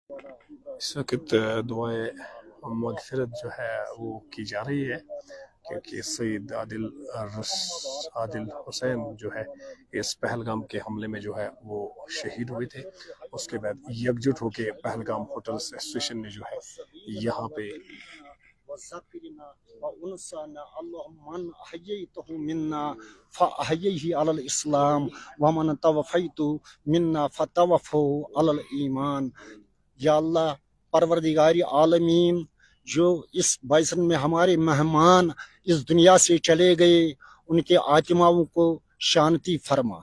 اس وقت دعائے مغفرت جو ہے وہ کی جا رہی ہے، کیونکہ سید عادل حسین جو ہے اس پہلگام کے حملے میں جو ہے وہ شہید ہوئے تھے۔ اس کے بعد یکجٹ ہو کے پہلگام ہوٹلز ایسوسیشن نے جو ہے یہاں پہ وذكرنا وانسانا اللهم من احييته منا فاحيه على الاسلام ومن توفيته منا فتوفه على الايمان۔ یا اللہ پروردگار عالمین، جو اس بائسن میں ہمارے مہمان اس دنیا سے چلے گئے ان کے آتماؤں کو شانتی فرما۔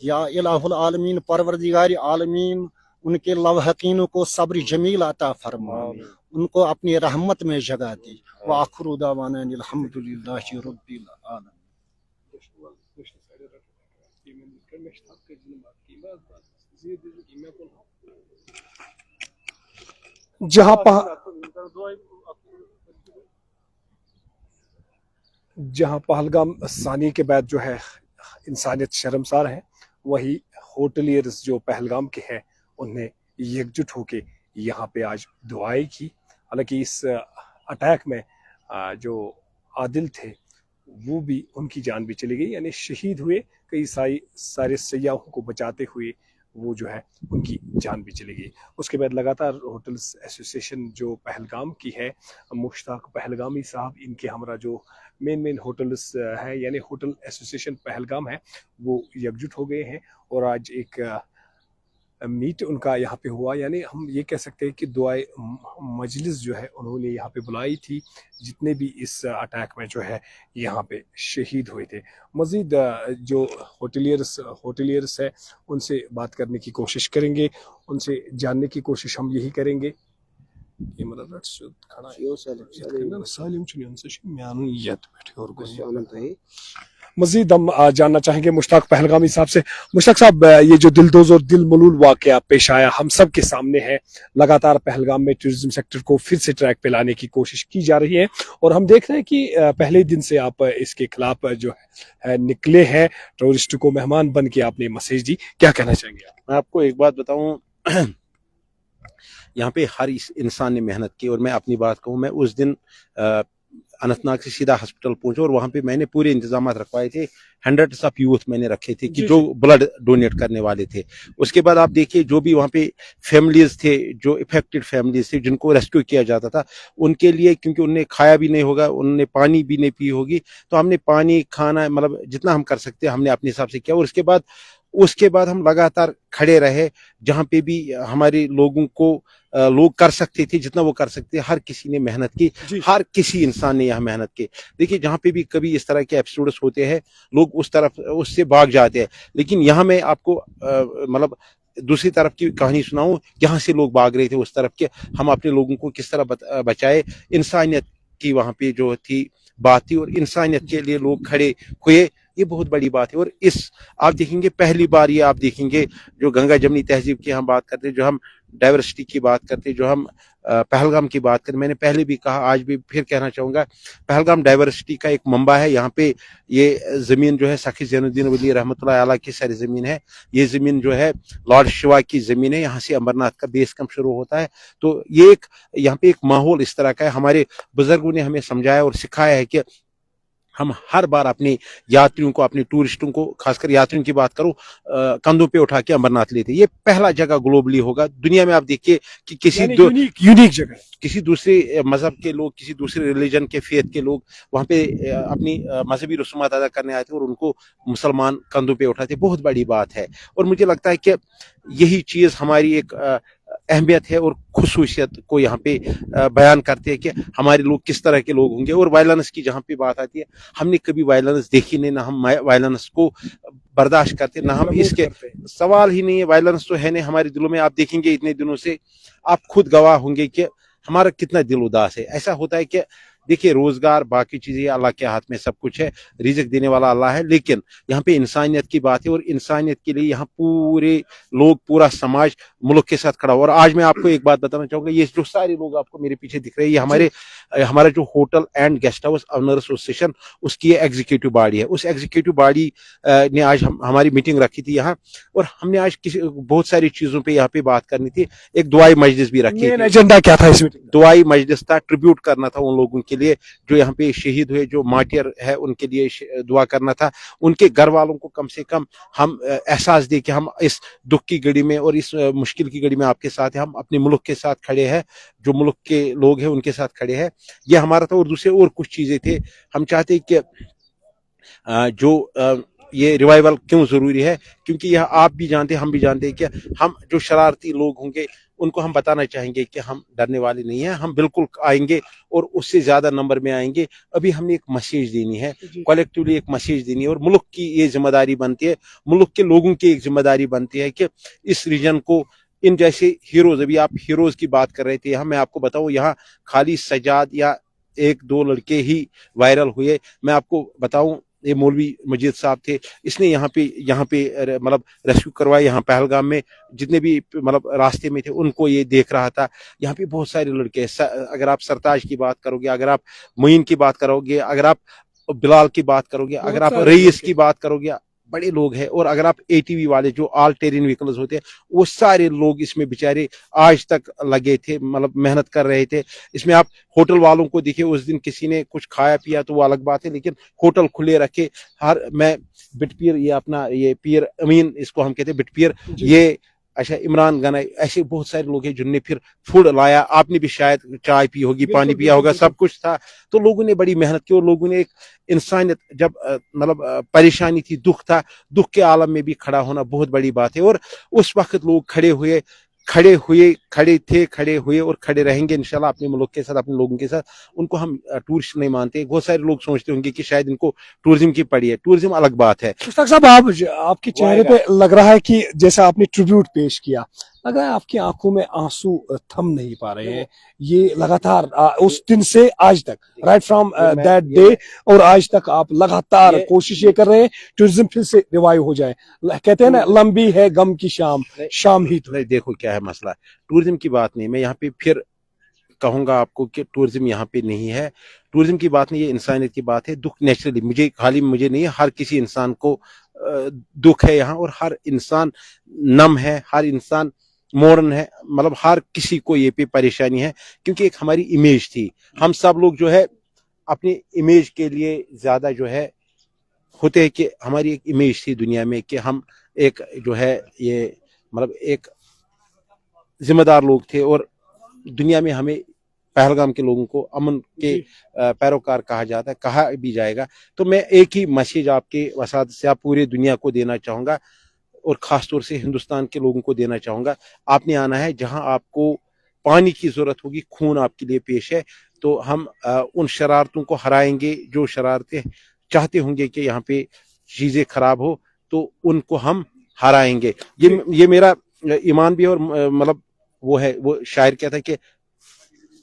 یا الہ العالمین پروردگار عالمین، ان کے لواحقین کو صبر جمیل عطا فرما، ان کو اپنی رحمت میں جگہ دی۔ وآخر دعوانا الحمد للہ رب العالمین۔ جہاں پہلگام ثانی کے بعد جو ہے انسانیت شرمسار ہے، وہی ہوٹلیئرز جو پہلگام کے ہیں انہوں نے یکجٹ ہو کے یہاں پہ آج دعائیں کی۔ حالانکہ اس اٹیک میں جو عادل تھے وہ بھی، ان کی جان بھی چلی گئی، یعنی شہید ہوئے، کئی سارے سیاحوں کو بچاتے ہوئے وہ جو ہے ان کی جان بھی چلی گئی۔ اس کے بعد لگاتار ہوٹلز ایسوسیشن جو پہلگام کی ہے، مشتاق پہلگامی صاحب ان کے ہمراہ جو مین ہوٹلز ہے، یعنی ہوٹل ایسوسیشن پہلگام ہے، وہ یکجٹ ہو گئے ہیں اور آج ایک میٹ ان کا یہاں پہ ہوا۔ یعنی ہم یہ کہہ سکتے ہیں کہ دعائے مجلس جو ہے انہوں نے یہاں پہ بلائی تھی، جتنے بھی اس اٹیک میں جو ہے یہاں پہ شہید ہوئے تھے۔ مزید جو ہوٹلیئرس ہے ان سے بات کرنے کی کوشش کریں گے، ان سے جاننے کی کوشش ہم یہی کریں گے۔ مزید ہم جاننا چاہیں گے مشتاق پہلگامی صاحب سے۔ مشتاق صاحب، یہ جو دلدوز اور دل ملول واقعہ پیش آیا ہم سب کے سامنے ہے، لگاتار پہلگام میں ٹورزم سیکٹر کو پھر سے ٹریک پہ لانے کی کوشش کی جا رہی ہے، اور ہم دیکھ رہے ہیں کہ پہلے دن سے آپ اس کے خلاف جو ہے نکلے ہیں، ٹورسٹ کو مہمان بن کے آپ نے میسج دی، کیا کہنا چاہیں گے آپ؟ میں آپ کو ایک بات بتاؤں، یہاں پہ ہر انسان نے محنت کی، اور میں اپنی بات کہوں، میں اس دن اننت ناگ سے سیدھا ہاسپٹل پہنچا اور وہاں پہ میں نے پورے انتظامات رکھوائے تھے، ہنڈریڈس آف یوتھ میں نے رکھے تھے کہ جو بلڈ ڈونیٹ کرنے والے تھے۔ اس کے بعد آپ دیکھیے جو بھی وہاں پہ فیملیز تھے، جو افیکٹڈ فیملیز تھے جن کو ریسکیو کیا جاتا تھا، ان کے لیے کیونکہ انہوں نے کھایا بھی نہیں ہوگا، انہوں نے پانی بھی نہیں پی ہوگی، تو ہم نے پانی کھانا مطلب جتنا ہم کر سکتے ہم نے اپنے حساب سے کیا۔ اور اس کے بعد ہم لگاتار کھڑے رہے، جہاں پہ بھی ہمارے لوگوں کو لوگ کر سکتے تھے، جتنا وہ کر سکتے، ہر کسی نے محنت کی، ہر کسی انسان نے یہاں محنت کی۔ دیکھیے جہاں پہ بھی کبھی اس طرح کے ایپیسوڈز ہوتے ہیں، لوگ اس سے بھاگ جاتے ہیں، لیکن یہاں میں آپ کو مطلب دوسری طرف کی کہانی سناؤں، یہاں سے لوگ بھاگ رہے تھے اس طرف کے، ہم اپنے لوگوں کو کس طرح بچائے، انسانیت کی وہاں پہ جو تھی بات تھی، اور انسانیت کے لیے لوگ کھڑے ہوئے، یہ بہت بڑی بات ہے۔ اور آپ دیکھیں گے پہلی بار یہ آپ دیکھیں گے جو گنگا جمنی تہذیب کی ہم بات کرتے ہیں، جو ہم ڈائیورسٹی کی بات کرتے ہیں، جو ہم پہلگام کی بات کریں، میں نے پہلے بھی کہا، آج بھی پھر کہنا چاہوں گا، پہلگام ڈائیورسٹی کا ایک منبع ہے۔ یہاں پہ یہ زمین جو ہے سخی زین الدین ولی رحمۃ اللہ علیہ کی سر زمین ہے، یہ زمین جو ہے لارڈ شیوا کی زمین ہے، یہاں سے امرناتھ کا بیس کیمپ شروع ہوتا ہے۔ تو یہ یہاں پہ ایک ماحول اس طرح کا ہے، ہمارے بزرگوں نے ہمیں سمجھایا اور سکھایا ہے کہ ہم ہر بار اپنے یاتریوں کو، اپنے ٹورسٹوں کو، خاص کر یاتریوں کی بات کروں، کندھوں پہ اٹھا کے امرناتھ لیتے۔ یہ پہلا جگہ گلوبلی ہوگا دنیا میں، آپ دیکھیے کہ یونیک جگہ، کسی دوسرے مذہب کے لوگ، کسی دوسرے ریلیجن کے فیتھ کے لوگ وہاں پہ اپنی مذہبی رسومات ادا کرنے آتے اور ان کو مسلمان کندھوں پہ اٹھاتے، بہت بڑی بات ہے۔ اور مجھے لگتا ہے کہ یہی چیز ہماری ایک اہمیت ہے اور خصوصیت کو یہاں پہ بیان کرتے ہیں کہ ہمارے لوگ کس طرح کے لوگ ہوں گے۔ اور وائلنس کی جہاں پہ بات آتی ہے، ہم نے کبھی وائلنس دیکھی نہیں، نہ ہم وائلنس کو برداشت کرتے، نہ ہم اس کے سوال ہی نہیں ہے، وائلنس تو ہے نہیں ہمارے دلوں میں۔ آپ دیکھیں گے اتنے دنوں سے، آپ خود گواہ ہوں گے کہ ہمارا کتنا دل اداس ہے۔ ایسا ہوتا ہے کہ देखिए रोजगार बाकी चीजें अल्लाह के हाथ में सब कुछ है, रिज़्क देने वाला अल्लाह है, लेकिन यहाँ पे इंसानियत की बात है और इंसानियत के लिए यहाँ पूरे लोग, पूरा समाज मुल्क के साथ खड़ा हुआ। और आज मैं आपको एक बात बताना चाहूंगा, ये जो सारे लोग आपको मेरे पीछे दिख रहे हैं, ये हमारा जो hotel and guest house owners association, उसकी एग्जीक्यूटिव बॉडी है। उस एग्जीक्यूटिव बॉडी ने आज हमारी मीटिंग रखी थी यहाँ, और हमने आज बहुत सारी चीजों पे यहाँ पे बात करनी थी। एक दुआई मजलिस भी रखी थी। एजेंडा क्या था इस मीटिंग? दुआई मजलिस था, ट्रिब्यूट करना था उन लोगों के लिए जो यहाँ पे शहीद हुए, जो मार्टियर है, उनके लिए दुआ करना था। उनके घर वालों को कम से कम हम एहसास दे कि हम इस दुख की घड़ी में और इस मुश्किल की घड़ी में आपके साथ हैं, हम अपने मुल्क के साथ खड़े हैं, जो मुल्क के लोग हैं उनके साथ खड़े हैं। ये हमारा था। और दूसरे और कुछ चीजें थे, हम चाहते कि जो ये रिवाइवल क्यों जरूरी है, क्योंकि यह आप भी जानते हैं, हम भी जानते हैं कि हम जो शरारती लोग होंगे उनको हम बताना चाहेंगे कि हम डरने वाले नहीं हैं, हम बिल्कुल आएंगे और उससे ज्यादा नंबर में आएंगे। अभी हमने एक मैसेज देनी है, कलेक्टिवली एक मैसेज देनी है, और मुल्क की ये जिम्मेदारी बनती है, मुल्क के लोगों की एक जिम्मेदारी बनती है कि इस रीजन को इन जैसे हीरोज, अभी आप हीरोज की बात कर रहे थे, यहाँ मैं आपको बताऊं, यहाँ खाली सजाद या एक दो लड़के ही वायरल हुए। मैं आपको बताऊं, ये मौलवी मजीद साहब थे, इसने यहाँ पे मतलब रेस्क्यू करवाया। यहाँ पहलगाम में जितने भी मतलब रास्ते में थे उनको ये देख रहा था। यहाँ पे बहुत सारे लड़के, अगर आप सरताज की बात करोगे, अगर आप मोइन की बात करोगे, अगर आप बिलाल की बात करोगे, अगर आप रईस की बात करोगे, बड़े लोग हैं। और अगर आप एटीवी वाले जो ऑल टेरेन व्हीकल्स होते हैं, वो सारे लोग इसमें बेचारे आज तक लगे थे, मतलब मेहनत कर रहे थे। इसमें आप होटल वालों को देखिए, उस दिन किसी ने कुछ खाया पिया तो वो अलग बात है, लेकिन होटल खुले रखे। मैं बिटपीर, ये अपना ये पीर अमीन, इसको हम कहते हैं बिटपीर, ये अच्छा इमरान गना, ऐसे बहुत सारे लोग हैं जिनने फिर फूड लाया। आपने भी शायद चाय पी होगी, पानी पिया होगा, सब कुछ था। तो लोगों ने बड़ी मेहनत की, और लोगों ने एक इंसानियत, जब मतलब परेशानी थी, दुख था, दुख के आलम में भी खड़ा होना बहुत बड़ी बात है। और उस वक्त लोग खड़े हुए और खड़े रहेंगे इंशाल्लाह अपने मुल्क के साथ, अपने लोगों के साथ। उनको हम टूरिस्ट नहीं मानते। बहुत सारे लोग सोचते होंगे कि शायद इनको टूरिज्म की पड़ी है, टूरिज्म अलग बात है। मुश्ताक साहब, आपके चेहरे पे लग रहा है कि जैसा आपने ट्रिब्यूट पेश किया, लग रहा है आपकी आंखों में आंसू थम नहीं पा रहे हैं। ये लगातार उस दिन से आज तक, राइट फ्रॉम दैट डे और आज तक आप लगातार कोशिश ये कर रहे हैं टूरिज्म फिर से रिवाइव हो जाए। कहते हैं ना, लंबी है गम की शाम, शाम ही तो। देखो क्या है मसला, टूरिज्म की बात नहीं, मैं यहाँ पे फिर कहूंगा आपको कि टूरिज्म यहाँ पे नहीं है। टूरिज्म की बात नहीं, ये इंसानियत की बात है। दुख नेचुरली मुझे नहीं है, हर किसी इंसान को दुख है यहाँ, और हर इंसान नम है, हर इंसान मॉडर्न है, मतलब हर किसी को ये पे परेशानी है। क्योंकि एक हमारी इमेज थी, हम सब लोग जो है अपनी इमेज के लिए ज्यादा जो है होते हैं, कि हमारी एक इमेज थी दुनिया में कि हम एक जो है ये मतलब एक जिम्मेदार लोग थे, और दुनिया में हमें पहलगाम के लोगों को अमन के पैरोकार कहा जाता है, कहा भी जाएगा। तो मैं एक ही मैसेज आपके वसात से आप पूरी दुनिया को देना चाहूंगा, और खास तौर से हिंदुस्तान के लोगों को देना चाहूंगा। आपने आना है, जहां आपको पानी की जरूरत होगी, खून आपके लिए पेश है। तो हम उन शरारतों को हराएंगे जो शरारतें चाहते होंगे कि यहाँ पे चीजें खराब हो, तो उनको हम हराएंगे। ये मेरा ईमान भी, और मतलब वो है, वो शायर कहता है कि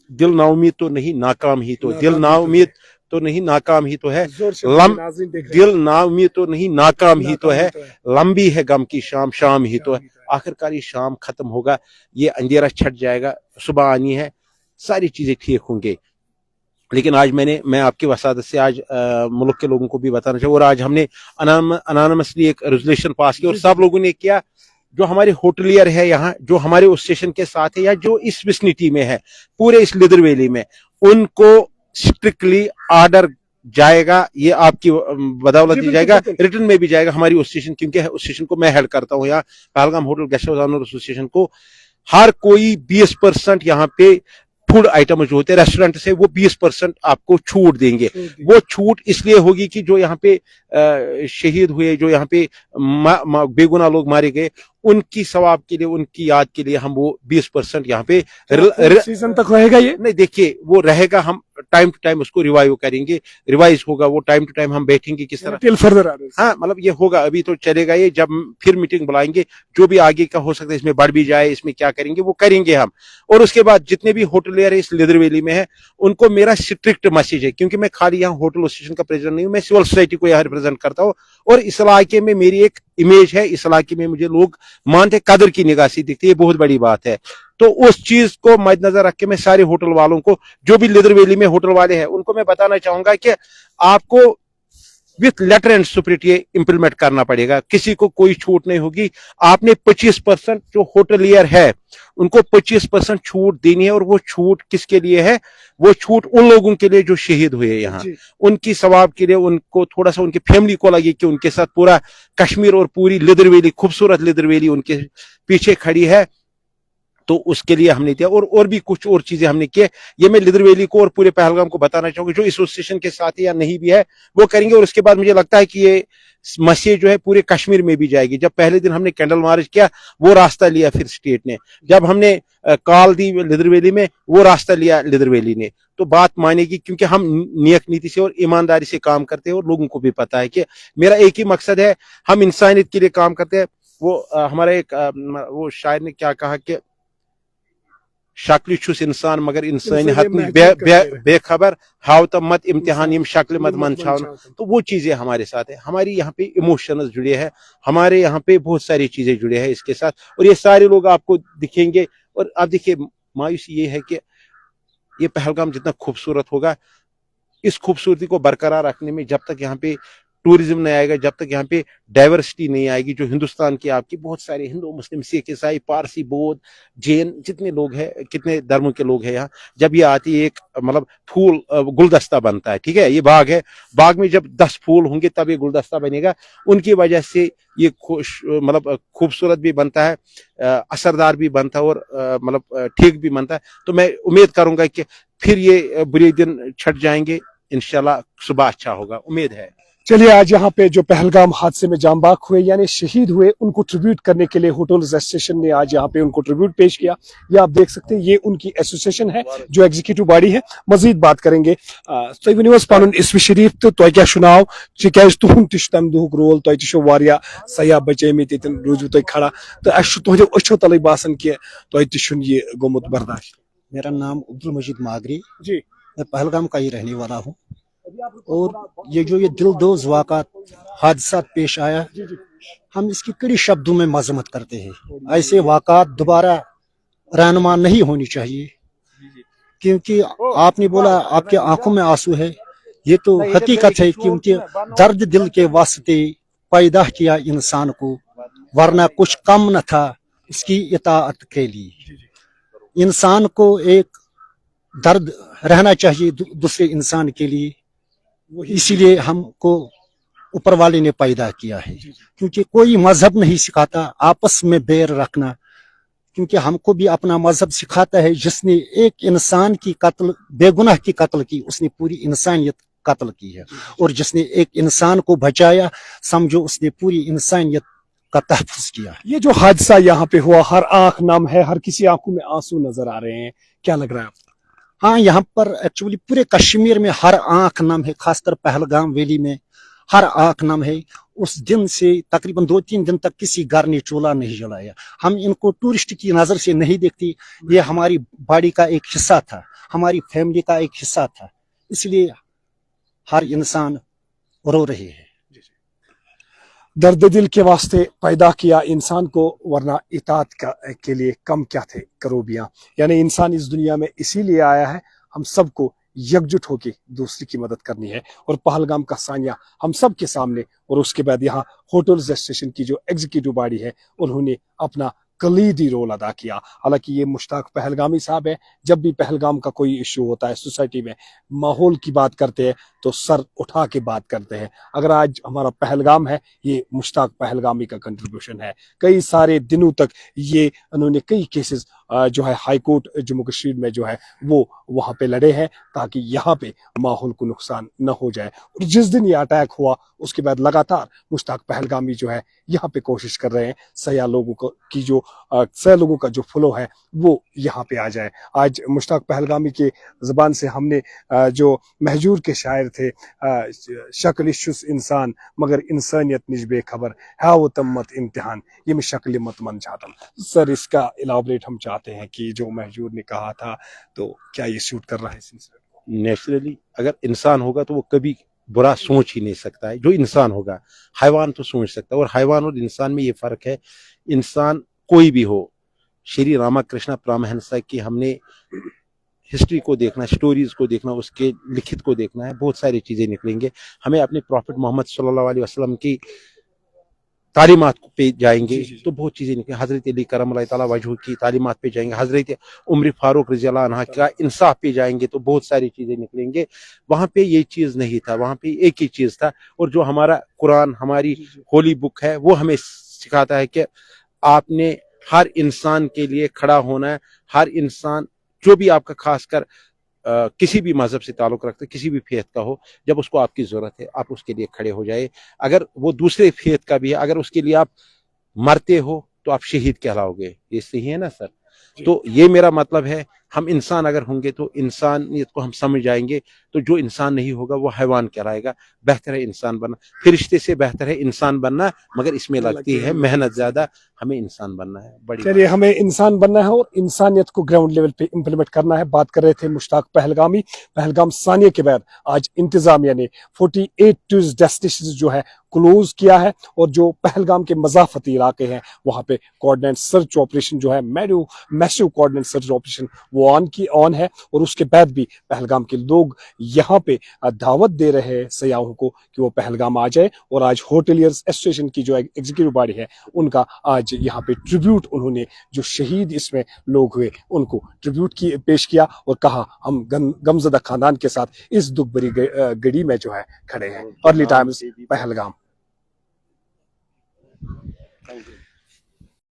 दिल नाउमीद तो नहीं नाकाम ही तो, दिल नाउमीद तो नहीं नाकाम ही तो है, दिल नाउमीद तो नहीं नाकाम ही तो है, लंबी है गम की शाम, शाम ही तो है। आखिरकार ये शाम खत्म होगा, ये अंधेरा छट जाएगा, सुबह आनी है, सारी चीजें ठीक होंगे। लेकिन आज मैं आपकी वसादत से आज मुल्क के लोगों को भी बताना चाहिए। और आज हमने अनानमसली एक रेजोल्यूशन पास किया, और सब लोगों ने किया, जो हमारे होटलियर है यहाँ, जो हमारे उस स्टेशन के साथ है, या जो इस विसिनिटी में है, पूरे इस लिदर वैली में, उनको स्ट्रिक्टली ऑर्डर जाएगा। ये आपकी बदौलत ही जाएगा, रिटर्न में भी जाएगा हमारी उस स्टेशन, क्योंकि उस स्टेशन को मैं हेड करता हूँ यहाँ, Pahalgam hotel guest house owner association को। हर कोई 20% यहाँ पे फूड आइटम जो होते हैं रेस्टोरेंट से, वो 20% आपको छूट देंगे। वो छूट इसलिए होगी कि जो यहाँ पे शहीद हुए, जो यहाँ पे बेगुनाह लोग मारे गए, उनकी सवाब के लिए, उनकी याद के लिए हम वो 20% यहाँ पे सीजन तक रहेगा ये? नहीं, देखिए वो रहेगा, हम टाइम टू टाइम उसको रिवाइव करेंगे, रिवाइज होगा वो, टाइम टू टाइम हम बैठेंगे किस तरह। टिल फर्दर हाँ, मतलब ये होगा, अभी तो चलेगा ये, जब फिर मीटिंग बुलाएंगे जो भी आगे का हो सकता है, इसमें बढ़ भी जाए, इसमें क्या करेंगे वो करेंगे हम। और उसके बाद जितने भी होटलियर है इस लिदर वैली में है, उनको मेरा स्ट्रिक्ट मैसेज है, क्योंकि मैं खाली यहाँ होटल एसोसिएशन का प्रेसिडेंट नहीं हूँ, मैं सिविल सोसाइटी को यहाँ रिप्रेजेंट करता हूँ, और इस इलाके में मेरी एक इमेज है, इस इलाके में मुझे लोग मानते, कदर की निगाह से दिखती है, ये बहुत बड़ी बात है। तो उस चीज को मद्देनजर रख के मैं सारे होटल वालों को, जो भी लिदर वैली में होटल वाले हैं, उनको मैं बताना चाहूंगा कि आपको विथ लेटर एंड स्पिरिट ये इंप्लीमेंट करना पड़ेगा, किसी को कोई छूट नहीं होगी। आपने 25% जो होटलियर है उनको 25% छूट देनी है, और वो छूट किसके लिए है? वो छूट उन लोगों के लिए जो शहीद हुए यहाँ, उनकी सवाब के लिए, उनको थोड़ा सा उनकी फैमिली को लगे कि उनके साथ पूरा कश्मीर और पूरी लिदर वैली, खूबसूरत लिदर वैली उनके पीछे खड़ी है, तो उसके लिए हमने दिया। और भी कुछ और चीजें हमने किए, ये मैं लिदर वैली को और पूरे पहलगाम को बताना चाहूंगा, जो एसोसिएशन के साथ या नहीं भी है वो करेंगे। और उसके बाद मुझे लगता है कि ये मैसेज जो है पूरे कश्मीर में भी जाएगी। जब पहले दिन हमने कैंडल मार्च किया, वो रास्ता लिया फिर स्टेट ने, जब हमने कॉल दी लिदर वैली में, वो रास्ता लिया लिदर वैली ने। तो बात मानेगी, क्योंकि हम नियत नीति से और ईमानदारी से काम करते हैं, और लोगों को भी पता है कि मेरा एक ही मकसद है, हम इंसानियत के लिए काम करते हैं। वो हमारा एक वो शायर ने क्या कहा कि शक्ल छुस इंसान मगर इंसान बेखबर हाव तो मत इम्तिहान यम शक्ल मत मन छावना। तो वो चीजें हमारे साथ है, हमारी यहाँ पे इमोशंस जुड़े हैं, हमारे यहाँ पे बहुत सारी चीजें जुड़े हैं इसके साथ, और ये सारे लोग आपको दिखेंगे। और आप देखिए, मायूसी ये है कि ये पहलगाम जितना खूबसूरत होगा, इस खूबसूरती को बरकरार रखने में जब तक यहाँ पे टूरिज्म नहीं आएगा, जब तक यहाँ पे डाइवर्सिटी नहीं आएगी, जो हिंदुस्तान की आपकी बहुत सारे हिंदू, मुस्लिम, सिख, ईसाई, पारसी, बौद्ध, जैन, जितने लोग हैं, कितने धर्मों के लोग हैं यहाँ, जब ये आती है एक मतलब फूल गुलदस्ता बनता है, ठीक है, ये बाग है, बाग में जब 10 फूल होंगे तब ये गुलदस्ता बनेगा, उनकी वजह से ये मतलब खूबसूरत भी बनता है, असरदार भी बनता है, और मतलब ठीक भी बनता है। तो मैं उम्मीद करूंगा कि फिर ये बुरे दिन छट जाएंगे, इंशाल्लाह सुबह अच्छा होगा, उम्मीद है। चलिए, आज यहाँ पे जो पहलगाम हादसे में जांबाक हुए यानी शहीद हुए, उनको ट्रिब्यूट करने के लिए होटल एसोसिएशन ने आज यहाँ पे उनको ट्रिब्यूट पेश किया। ये आप देख सकते हैं, ये उनकी एसोसिएशन है जो एग्जीक्यूटिव बॉडी है। मजीद बात करेंगे। तुम वन पन इसवी शरीफ तो तुह क्या शुनाव तुहद तम दुख रोल, तुम वारिया सयाह बचेमित, ये रूजू तुम खड़ा, तो तुहदो अच्छो तले बासान कि तुम ये गोमुत बर्दाश्त। मेरा नाम अब्दुल मजीद मागरी जी, मैं पहलगाम का ही रहने वाला हूँ, और ये जो ये दिलदोज वाक़ात हादसा पेश आया, हम इसकी कड़ी शब्दों में मजम्मत करते हैं। ऐसे वाक़ात दोबारा रहनुमा नहीं होनी चाहिए, क्योंकि आपने बोला आपके आंखों में आंसू है, ये तो हकीकत है, क्योंकि दर्द दिल के वास्ते पैदा किया इंसान को, वरना कुछ कम न था इसकी इताअत के लिए। इंसान को एक दर्द रहना चाहिए दूसरे इंसान के लिए, इसीलिए हमको ऊपर वाले ने पैदा किया है, क्योंकि कोई मजहब नहीं सिखाता आपस में बैर रखना, क्योंकि हमको भी अपना मजहब सिखाता है, जिसने एक इंसान की कत्ल, बेगुनाह की कत्ल की, उसने पूरी इंसानियत कत्ल की है, और जिसने एक इंसान को बचाया, समझो उसने पूरी इंसानियत का तहफ़्फ़ुज़ किया। ये जो हादसा यहाँ पे हुआ, हर आंख नम है, हर किसी आंखों में आंसू नजर आ रहे हैं, क्या लग रहा है आपको? हाँ, यहाँ पर एक्चुअली पूरे कश्मीर में हर आंख नम है, खासकर पहलगाम वैली में हर आंख नम है। उस दिन से तकरीबन 2-3 दिन तक किसी घर ने चूल्हा नहीं जलाया। हम इनको टूरिस्ट की नजर से नहीं देखती, ये हमारी बॉडी का एक हिस्सा था, हमारी फैमिली का एक हिस्सा था, इसलिए हर इंसान रो रहे हैं। दर्द दिल के वास्ते पैदा किया इंसान को, वरना इताअत के लिए कम क्या थे करोबियां। यानी इंसान इस दुनिया में इसीलिए आया है, हम सबको एकजुट होकर दूसरी की मदद करनी है। और पहलगाम का सानिया हम सब के सामने, और उसके बाद यहाँ होटल एसोसिएशन की जो एग्जीक्यूटिव बॉडी है, उन्होंने अपना कलीदी रोल अदा किया। हालांकि ये मुश्ताक पहलगामी साहब है, जब भी पहलगाम का कोई इशू होता है सोसाइटी में, माहौल की बात करते हैं तो सर उठा के बात करते हैं। अगर आज हमारा पहलगाम है, ये मुश्ताक पहलगामी का कंट्रीब्यूशन है। कई सारे दिनों तक ये उन्होंने कई केसेस जो है हाई कोर्ट जम्मू कश्मीर में जो है वो वहाँ पे लड़े हैं ताकि यहाँ पे माहौल को नुकसान न हो जाए। और जिस दिन ये अटैक हुआ उसके बाद लगातार मुश्ताक पहलगामी जो है यहाँ पे कोशिश कर रहे हैं सयाह लोगों को की जो सयाह लोगों का जो फ्लो है वो यहाँ पे आ जाए। आज मुश्ताक पहलगामी के ज़बान से हमने जो महजूर के शायर थे, शक्ल शुस इंसान मगर इंसानियत निज बेखबर है वो तम्मत इम्तिहान, ये मैं शक्ल मत मन चाहता हूँ। सर इसका इलाबरेट हम चाहते हैं कि जो महजूर ने कहा था तो क्या ये शूट कर रहा है सिलसिले को? नेचुरली अगर इंसान होगा तो वो कभी बुरा सोच ही नहीं सकता है। जो इंसान होगा, हैवान तो सोच सकता है, और हैवान और इंसान में ये फर्क है। इंसान कोई भी हो, श्री रामाकृष्ण परमहंस की हमने हिस्ट्री को देखना, स्टोरीज को देखना, उसके लिखित को देखना है, बहुत सारी चीजें निकलेंगे। हमें अपने प्रॉफिट मोहम्मद सल्लल्लाहु अलैहि वसल्लम की तालीमात पे जाएंगे तो बहुत चीजें निकलेंगी। हजरत अली करम ताला वजह की तालीमात पे जाएंगे, हजरत उमर फारूक रज़ी अल्लाह अन्हा का इंसाफ पे जाएंगे तो बहुत सारी चीजें निकलेंगे। वहां पे ये चीज नहीं था, वहां पे एक ही चीज था। और जो हमारा कुरान, हमारी होली बुक है, वो हमें सिखाता है कि आपने हर इंसान के लिए खड़ा होना है। हर इंसान जो भी आपका खासकर किसी भी मजहब से ताल्लुक रखते, किसी भी फेथ का हो, जब उसको आपकी जरूरत है आप उसके लिए खड़े हो जाए। अगर वो दूसरे फेथ का भी है, अगर उसके लिए आप मरते हो तो आप शहीद कहलाओगे। ये सही है ना सर? तो ये मेरा मतलब है, हम इंसान अगर होंगे तो इंसानियत को हम समझ जाएंगे। तो जो इंसान नहीं होगा वो हैवान कहलाएगा। बेहतर है इंसान बनना, फिरिश्ते से बेहतर है इंसान बनना, मगर इसमें लगती है मेहनत ज्यादा। हमें इंसान बनना है। बड़ी चलिए, हमें इंसान बनना है और इंसानियत को ग्राउंड लेवल पे इम्प्लीमेंट करना है। बात कर रहे थे मुश्ताक पहलगामी। पहलगाम सानिया के बाद आज इंतजामिया ने 48 टूरिस्ट डेस्टिनेशन जो है क्लोज किया है, और जो पहलगाम के मजाफती इलाके हैं वहां पे कोऑर्डिनेट सर्च ऑपरेशन जो है, मैसिव कोऑर्डिनेट सर्च ऑपरेशन वो ऑन है। और उसके बाद भी पहलगाम के लोग यहाँ पे दावत दे रहे हैं सयाहों को कि वो पहलगाम आ जाए। और आज होटलियर्स एसोसिएशन की जो एग्जीक्यूटिव बॉडी है उनका आज यहाँ पे ट्रिब्यूट, उन्होंने जो शहीद इसमें लोग हुए उनको ट्रिब्यूट की पेश किया और कहा हम गमज़दा खानदान के साथ इस दुख भरी घड़ी में जो है खड़े हैं। Early times, Pahalgam. Thank you.